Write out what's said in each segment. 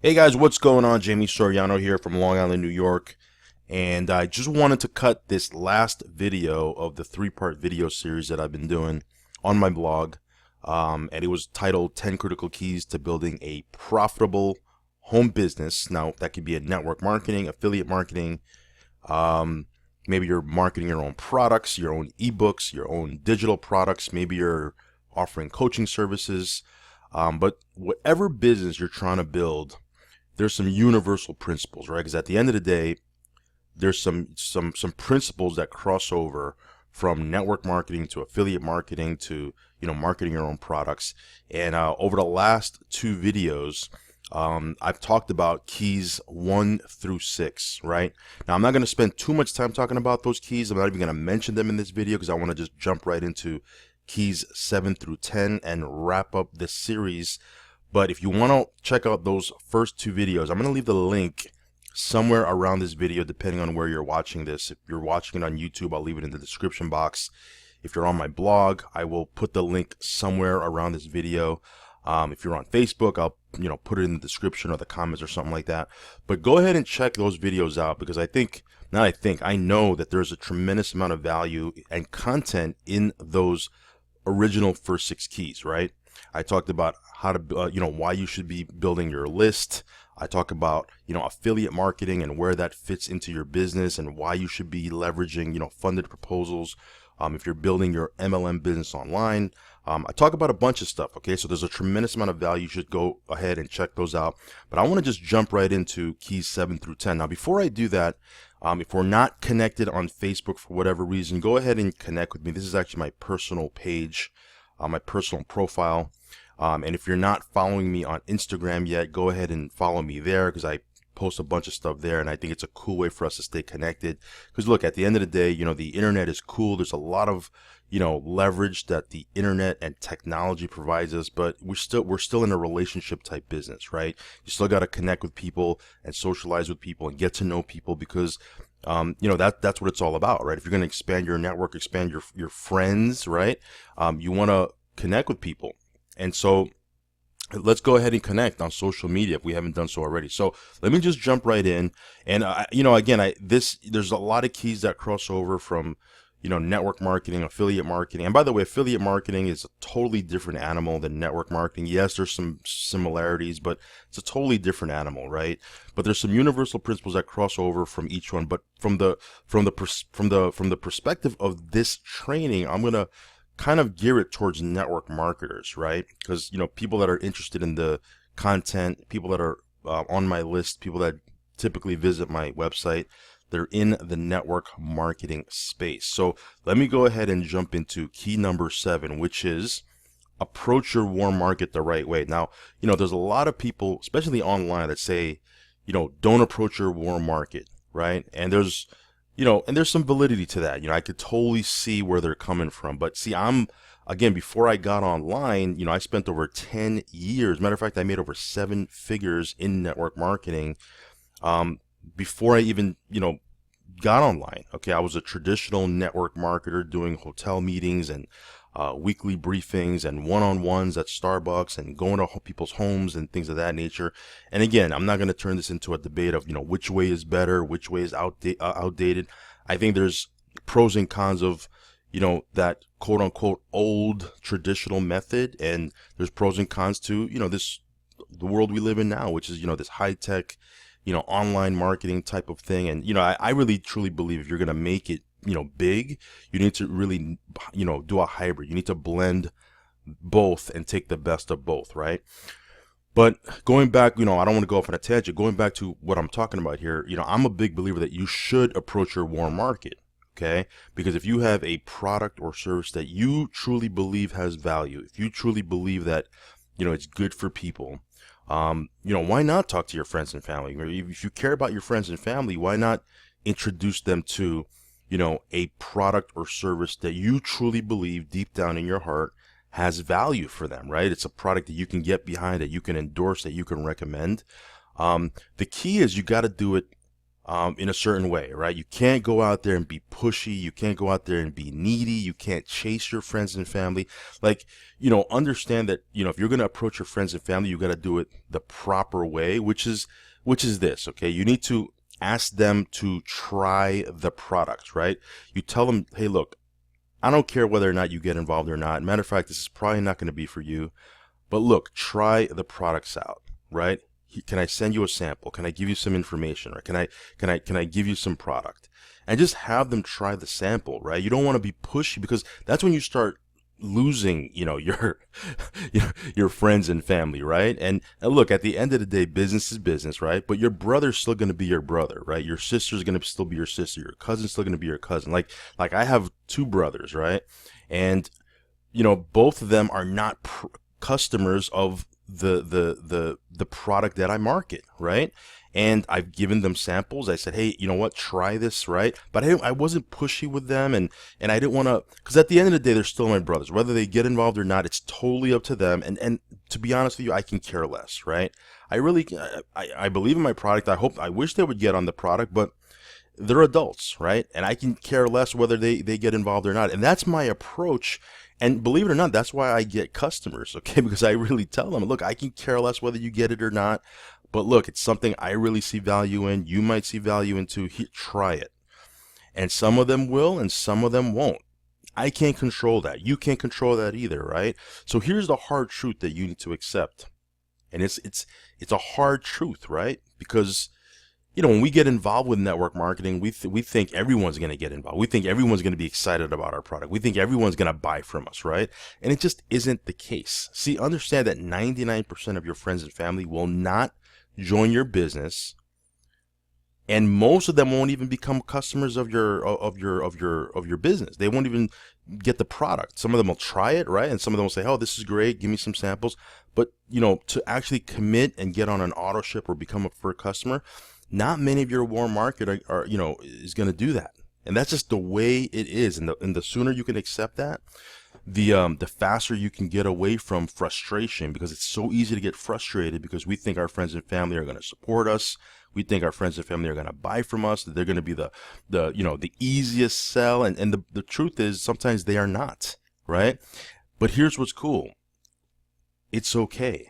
Hey guys, what's going on? Jaime Soriano here from Long Island, New York. And I just wanted to cut this last video of the three-part video series that I've been doing on my blog. And it was titled 10 Critical Keys to Building a Profitable Home Business. Now, that could be a network marketing, affiliate marketing. Um, Maybe you're marketing your own products, your own ebooks, your own digital products. Maybe you're offering coaching services. But whatever business you're trying to build, there's some universal principles, right? Because at the end of the day, there's some principles that cross over from network marketing to affiliate marketing to marketing your own products. And over the last two videos, I've talked about keys 1 through 6, right? Now I'm not going to spend too much time talking about those keys. I'm not even going to mention them in this video because I want to just jump right into keys 7 through 10 and wrap up this series. But if you want to check out those first two videos, I'm going to leave the link somewhere around this video, depending on where you're watching this. If you're watching it on YouTube, I'll leave it in the description box. If you're on my blog, I will put the link somewhere around this video. If you're on Facebook, I'll put it in the description or the comments or something like that. But go ahead and check those videos out because I know that there's a tremendous amount of value and content in those original first 6 keys, right? I talked about how to, why you should be building your list. I talk about, affiliate marketing and where that fits into your business and why you should be leveraging, funded proposals. If you're building your MLM business online, I talk about a bunch of stuff. Okay, so there's a tremendous amount of value. You should go ahead and check those out. But I want to just jump right into keys 7 through 10. Now, before I do that, if we're not connected on Facebook for whatever reason, go ahead and connect with me. This is actually my personal page, my personal profile. And if you're not following me on Instagram yet, go ahead and follow me there because I post a bunch of stuff there, and I think it's a cool way for us to stay connected. Because look, at the end of the day, the internet is cool. There's a lot of leverage that the internet and technology provides us, but we're still in a relationship type business, right? You still got to connect with people and socialize with people and get to know people because that's what it's all about, right? If you're going to expand your network, expand your friends, right? You want to connect with people. And so let's go ahead and connect on social media if we haven't done so already. So let me just jump right in. And there's a lot of keys that cross over from network marketing, affiliate marketing. And by the way, affiliate marketing is a totally different animal than network marketing. Yes, there's some similarities, but it's a totally different animal, right? But there's some universal principles that cross over from each one. But from the perspective of this training, I'm gonna kind of gear it towards network marketers, right? Because people that are interested in the content, people that are on my list, people that typically visit my website, they're in the network marketing space. So let me go ahead and jump into key number 7, which is approach your warm market the right way. Now, there's a lot of people, especially online, that say, don't approach your warm market, right? And there's some validity to that. I could totally see where they're coming from. But see, before I got online, I spent over 10 years. Matter of fact, I made over 7 figures in network marketing before I even, got online. Okay, I was a traditional network marketer doing hotel meetings and weekly briefings and one-on-ones at Starbucks and going to people's homes and things of that nature. And again, I'm not going to turn this into a debate of which way is better, which way is outdated. I think there's pros and cons of that quote unquote old traditional method, and there's pros and cons to the world we live in now, which is this high tech online marketing type of thing. And I really truly believe if you're going to make it big, you need to really do a hybrid. You need to blend both and take the best of both, right? But going back, I don't want to go off on a tangent. Going back to what I'm talking about here, I'm a big believer that you should approach your warm market, okay? Because if you have a product or service that you truly believe has value, if you truly believe that it's good for people, why not talk to your friends and family? Or if you care about your friends and family, why not introduce them to a product or service that you truly believe deep down in your heart has value for them, right? It's a product that you can get behind, that you can endorse, that you can recommend. The key is you got to do it in a certain way, right? You can't go out there and be pushy. You can't go out there and be needy. You can't chase your friends and family. Like, understand that, if you're going to approach your friends and family, you got to do it the proper way, which is this, okay? You need to ask them to try the product, right? You tell them, hey, look, I don't care whether or not you get involved or not. Matter of fact, this is probably not going to be for you. But look, try the products out, right? Can I send you a sample? Can I give you some information? Right? Can I give you some product? And just have them try the sample, right? You don't want to be pushy, because that's when you start losing, your your friends and family, right? And look, at the end of the day, business is business, right? But your brother's still going to be your brother, right? Your sister's going to still be your sister. Your cousin's still going to be your cousin. Like I have two brothers, right? And both of them are not customers of the product that I market, right? And I've given them samples. I said, hey, you know what? Try this, right? But I wasn't pushy with them, and I didn't want to, because at the end of the day, they're still my brothers. Whether they get involved or not, it's totally up to them. And to be honest with you, I can care less, right? I believe in my product. I wish they would get on the product, but they're adults, right? And I can care less whether they get involved or not. And that's my approach. And believe it or not, that's why I get customers, okay? Because I really tell them, look, I can care less whether you get it or not. But look, it's something I really see value in. You might see value in too. Try it. And some of them will and some of them won't. I can't control that. You can't control that either, right? So here's the hard truth that you need to accept. And it's a hard truth, right? Because when we get involved with network marketing, we think everyone's going to get involved. We think everyone's going to be excited about our product. We think everyone's going to buy from us, right? And it just isn't the case. See, understand that 99% of your friends and family will not join your business, and most of them won't even become customers of your business. They won't even get the product. Some of them will try it, right? And some of them will say, "Oh, this is great. Give me some samples." But to actually commit and get on an auto ship or become a preferred customer, not many of your warm market are is going to do that. And that's just the way it is. And the sooner you can accept that, the faster you can get away from frustration, because it's so easy to get frustrated because we think our friends and family are going to support us. We think our friends and family are going to buy from us, that they're going to be the easiest sell. And the truth is sometimes they are not, right? But here's what's cool. It's okay.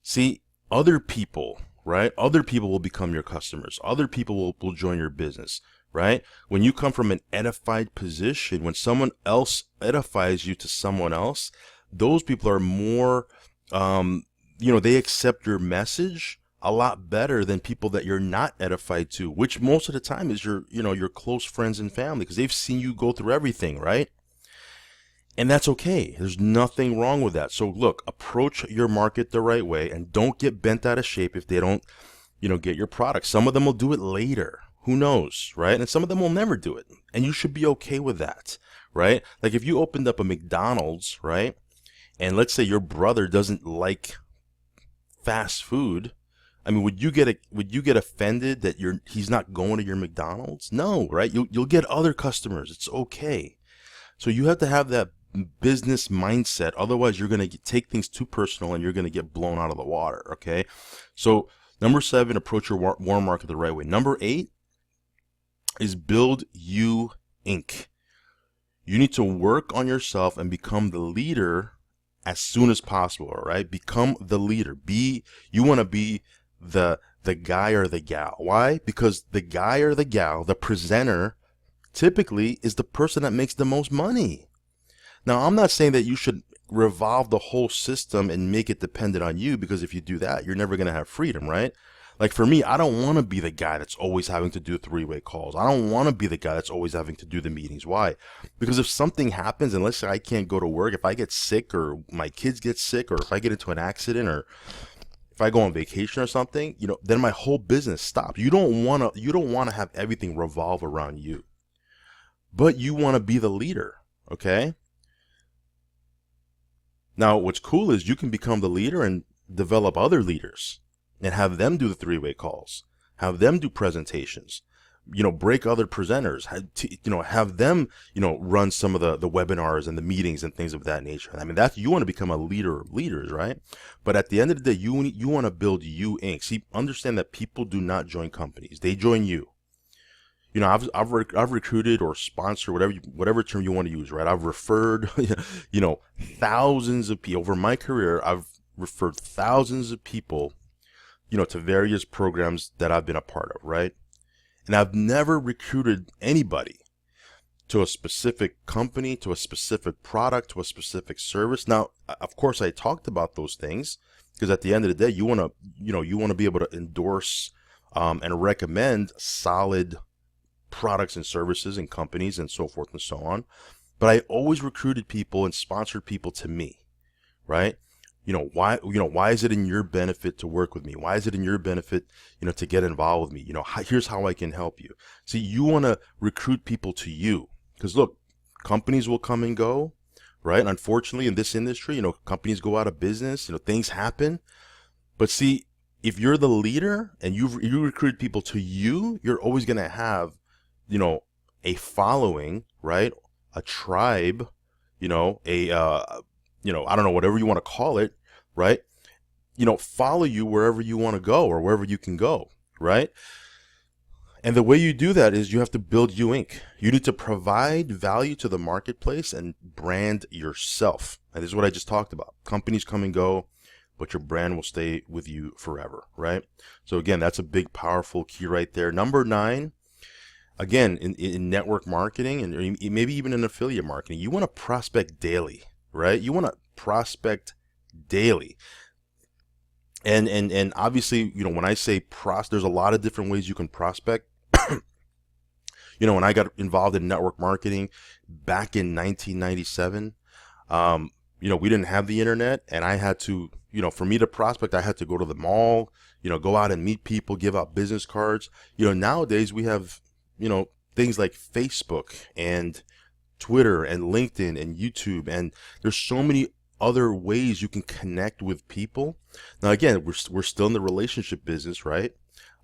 See, other people, right? Other people will become your customers. Other people will join your business, right? When you come from an edified position, when someone else edifies you to someone else, those people are more, they accept your message a lot better than people that you're not edified to, which most of the time is your close friends and family, because they've seen you go through everything, right? And that's okay. There's nothing wrong with that. So look, approach your market the right way, and don't get bent out of shape if they don't, get your product. Some of them will do it later. Who knows, right? And some of them will never do it. And you should be okay with that, right? Like if you opened up a McDonald's, right? And let's say your brother doesn't like fast food. I mean, would you get offended that he's not going to your McDonald's? No, right? You'll get other customers. It's okay. So you have to have that business mindset. Otherwise, you're going to take things too personal and you're going to get blown out of the water. Okay. So number 7, approach your warm market the right way. Number 8 is build you Inc. You need to work on yourself and become the leader as soon as possible. All right. Become the leader. You want to be the guy or the gal. Why? Because the guy or the gal, the presenter, typically is the person that makes the most money. Now, I'm not saying that you should revolve the whole system and make it dependent on you, because if you do that, you're never going to have freedom, right? Like for me, I don't want to be the guy that's always having to do 3-way calls. I don't want to be the guy that's always having to do the meetings. Why? Because if something happens, and let's say I can't go to work, if I get sick or my kids get sick, or if I get into an accident, or if I go on vacation or something, then my whole business stops. You don't want to have everything revolve around you. But you want to be the leader, okay? Now, what's cool is you can become the leader and develop other leaders and have them do the 3-way calls, have them do presentations. break other presenters, have them, run some of the webinars and the meetings and things of that nature. I mean, that's, you want to become a leader of leaders, right? But at the end of the day, you want to build you Inc. See, understand that people do not join companies; they join you. I've recruited or sponsored, whatever term you want to use, right? I've referred, thousands of people over my career. I've referred thousands of people, to various programs that I've been a part of, right? And I've never recruited anybody to a specific company, to a specific product, to a specific service. Now, of course, I talked about those things because at the end of the day, you want to be able to endorse and recommend solid products and services and companies and so forth and so on. But I always recruited people and sponsored people to me, right? Why is it in your benefit to work with me? Why is it in your benefit, to get involved with me? Here's how I can help you. See, you want to recruit people to you because look, companies will come and go, right? Unfortunately, in this industry, companies go out of business, things happen. But see, if you're the leader and you recruit people to you, you're always going to have, a following, right? A tribe, I don't know, whatever you want to call it, right? Follow you wherever you want to go or wherever you can go, right? And the way you do that is you have to build you Inc. You need to provide value to the marketplace and brand yourself. And this is what I just talked about. Companies come and go, but your brand will stay with you forever, right? So again, that's a big, powerful key right there. Number 9, again, in network marketing and maybe even in affiliate marketing, you want to prospect daily, right? You want to prospect daily. And obviously, when I say there's a lot of different ways you can prospect. When I got involved in network marketing back in 1997, we didn't have the internet, and I had to, for me to prospect, I had to go to the mall, go out and meet people, give out business cards. Nowadays we have, things like Facebook and Twitter and LinkedIn and YouTube, and there's so many other ways you can connect with people. Now, again, we're still in the relationship business, right?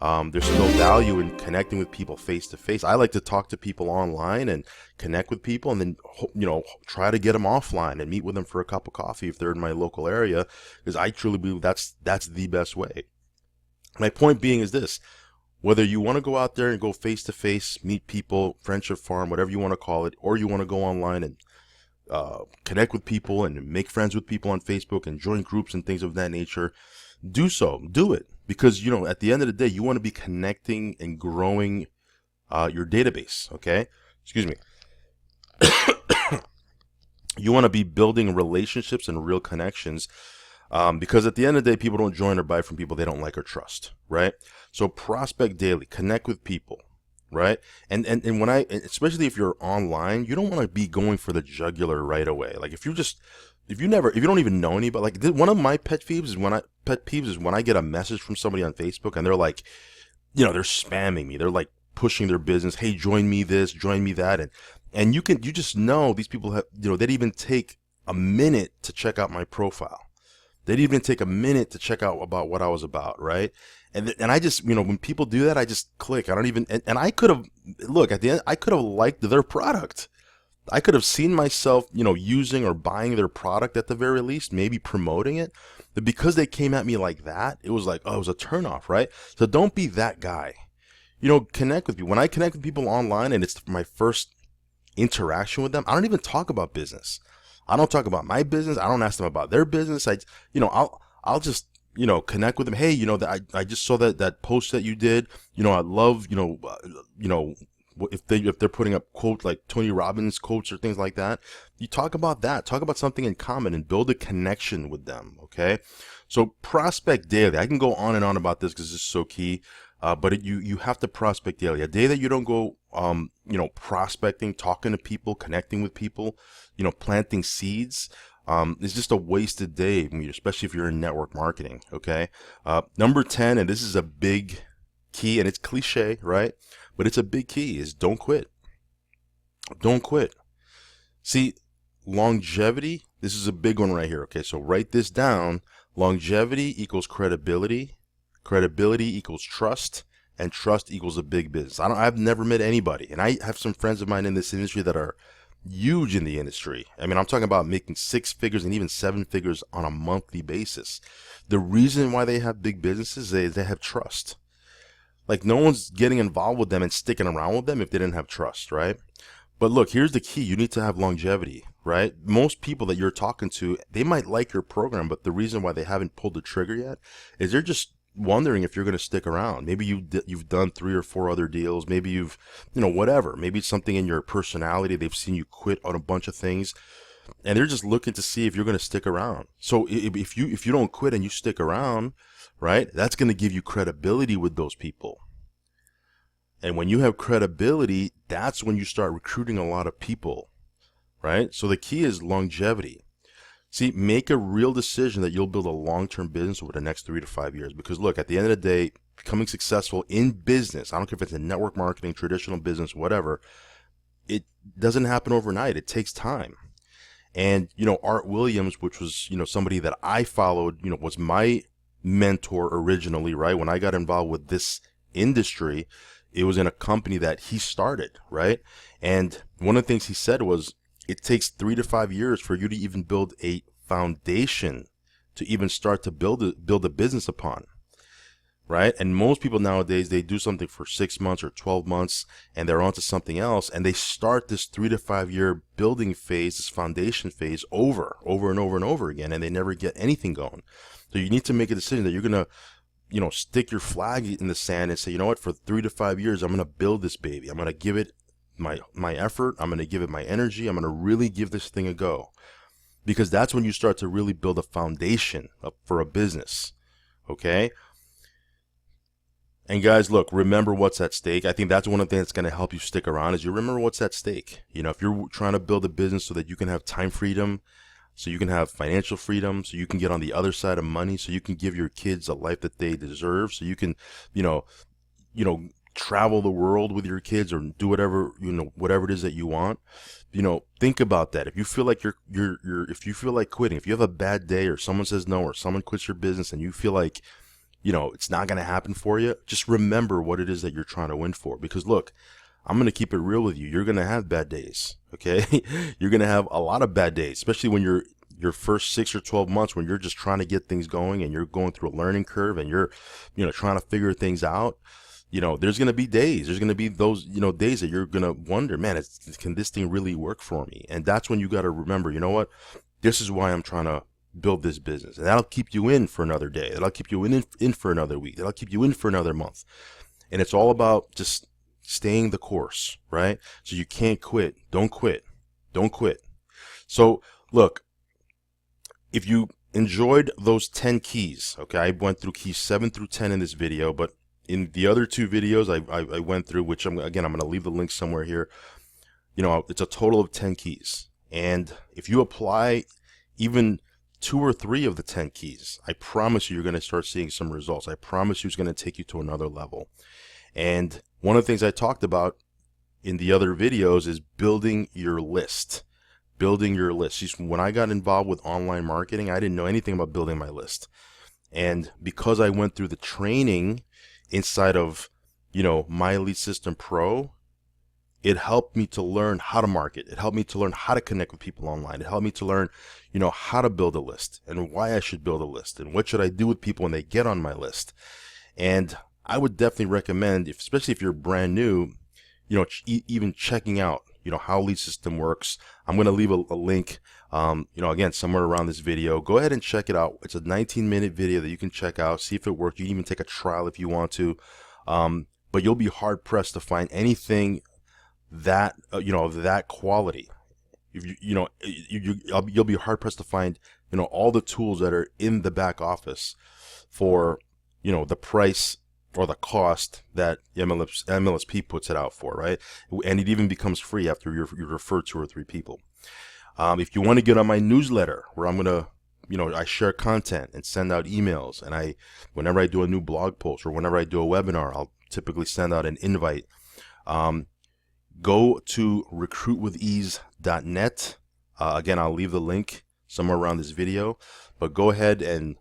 There's still value in connecting with people face to face. I like to talk to people online and connect with people, and then try to get them offline and meet with them for a cup of coffee if they're in my local area, because I truly believe that's the best way. My point being is this: whether you want to go out there and go face to face, meet people, friendship farm, whatever you want to call it, or you want to go online and connect with people and make friends with people on Facebook and join groups and things of that nature, do it. Because, at the end of the day, you want to be connecting and growing your database, okay? Excuse me. You want to be building relationships and real connections, because at the end of the day, people don't join or buy from people they don't like or trust, right? So prospect daily, connect with people, right? And especially if you're online, you don't want to be going for the jugular right away. Like if you don't even know anybody, like one of my pet peeves is when I get a message from somebody on Facebook and they're like, they're spamming me. They're like pushing their business. Hey, join me this, join me that. And you just know these people have, they'd even take a minute to check out my profile. They'd even take a minute to check out about what I was about, right? And I just, when people do that, I just click. I don't even, and I could have, look, at the end, I could have liked their product. I could have seen myself, using or buying their product at the very least, maybe promoting it. But because they came at me like that, it was like, oh, it was a turnoff, right? So don't be that guy. Connect with people. When I connect with people online and it's my first interaction with them, I don't even talk about business. I don't talk about my business. I don't ask them about their business. I'll just, connect with them. Hey, I just saw that post that you did. I love, if they're putting up quotes like Tony Robbins quotes or things like that, you talk about that. Talk about something in common and build a connection with them. Okay. So prospect daily. I can go on and on about this because it's so key. But you have to prospect daily. A day that you don't go, prospecting, talking to people, connecting with people, planting seeds, is just a wasted day, especially if you're in network marketing. Okay. Number 10, and this is a big key, and it's cliche, right? But it's a big key, is don't quit. Don't quit. See, longevity, this is a big one right here. Okay. So write this down. Longevity equals credibility. Credibility equals trust, and trust equals a big business. I've never met anybody, and I have some friends of mine in this industry that are huge in the industry. I mean, I'm talking about making 6 figures and even 7 figures on a monthly basis. The reason why they have big businesses is they have trust. Like, no one's getting involved with them and sticking around with them if they didn't have trust, right? But look, here's the key. You need to have longevity, right? Most people that you're talking to, they might like your program, but the reason why they haven't pulled the trigger yet is they're just wondering if you're going to stick around. Maybe you've done 3 or 4 other deals. Maybe you've, whatever. Maybe it's something in your personality. They've seen you quit on a bunch of things, and they're just looking to see if you're going to stick around. So if you don't quit and you stick around, right, that's going to give you credibility with those people. And when you have credibility, that's when you start recruiting a lot of people, right? So the key is longevity. See, make a real decision that you'll build a long-term business over the next 3 to 5 years. Because look, at the end of the day, becoming successful in business, I don't care if it's in network marketing, traditional business, whatever, it doesn't happen overnight. It takes time. And, Art Williams, which was, somebody that I followed, was my mentor originally, right? When I got involved with this industry, it was in a company that he started, right? And one of the things he said was, it takes 3 to 5 years for you to even build a foundation to even start to build a business upon, right? And most people nowadays, they do something for 6 months or 12 months and they're onto something else, and they start this 3 to 5 year building phase, this foundation phase over and over and over again, and they never get anything going. So you need to make a decision that you're going to stick your flag in the sand and say, you know what, for 3 to 5 years, I'm going to build this baby. I'm going to give it my effort. I'm going to give it my energy. I'm going to really give this thing a go, because that's when you start to really build a foundation for a business. Okay. And guys, look, remember what's at stake. I think that's one of the things that's going to help you stick around is you remember what's at stake. If you're trying to build a business so that you can have time freedom, so you can have financial freedom, so you can get on the other side of money, so you can give your kids a life that they deserve, so you can, travel the world with your kids or do whatever, whatever it is that you want. Think about that. If you feel like if you feel like quitting, if you have a bad day or someone says no, or someone quits your business and you feel like, it's not going to happen for you, just remember what it is that you're trying to win for. Because look, I'm going to keep it real with you. You're going to have bad days, okay? You're going to have a lot of bad days, especially when your first 6 or 12 months, when you're just trying to get things going and you're going through a learning curve and you're, trying to figure things out. There's going to be days. There's going to be those, days that you're going to wonder, man, can this thing really work for me? And that's when you got to remember, you know what? This is why I'm trying to build this business. And that'll keep you in for another day. That'll keep you in for another week. That'll keep you in for another month. And it's all about just staying the course, right? So you can't quit. Don't quit. Don't quit. So look, if you enjoyed those 10 keys, okay, I went through keys 7 through 10 in this video, but in the other 2 videos I went through, which I'm going to leave the link somewhere here. It's a total of 10 keys. And if you apply even 2 or 3 of the 10 keys, I promise you're going to start seeing some results. I promise you it's going to take you to another level. And one of the things I talked about in the other videos is building your list. Building your list. When I got involved with online marketing, I didn't know anything about building my list. And because I went through the training inside of, My Elite System Pro, it helped me to learn how to market. It helped me to learn how to connect with people online. It helped me to learn, how to build a list and why I should build a list and what should I do with people when they get on my list. And I would definitely recommend, especially if you're brand new, even checking out, how Elite System works. I'm going to leave a link, again, somewhere around this video. Go ahead and check it out. It's a 19-minute video that you can check out, see if it works. You can even take a trial if you want to. But you'll be hard pressed to find anything that, of that quality. You'll be hard pressed to find, all the tools that are in the back office for, the price or the cost that MLSP puts it out for, right? And it even becomes free after you refer 2 or 3 people. If you want to get on my newsletter, where I'm going to, I share content and send out emails, and whenever I do a new blog post or whenever I do a webinar, I'll typically send out an invite. Go to recruitwithease.net. Again, I'll leave the link somewhere around this video, but go ahead and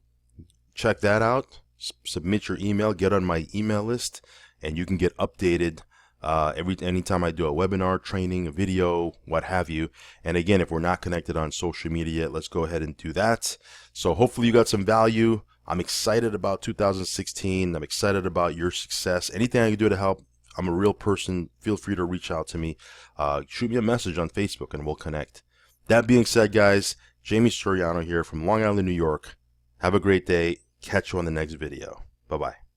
check that out. Submit your email, get on my email list, and you can get updated anytime I do a webinar, training, a video, what have you. And again, if we're not connected on social media, let's go ahead and do that. So hopefully you got some value. I'm excited about 2016. I'm excited about your success. Anything I can do to help, I'm a real person. Feel free to reach out to me. Shoot me a message on Facebook and we'll connect. That being said, guys, Jaime Soriano here from Long Island, New York. Have a great day. Catch you on the next video. Bye-bye.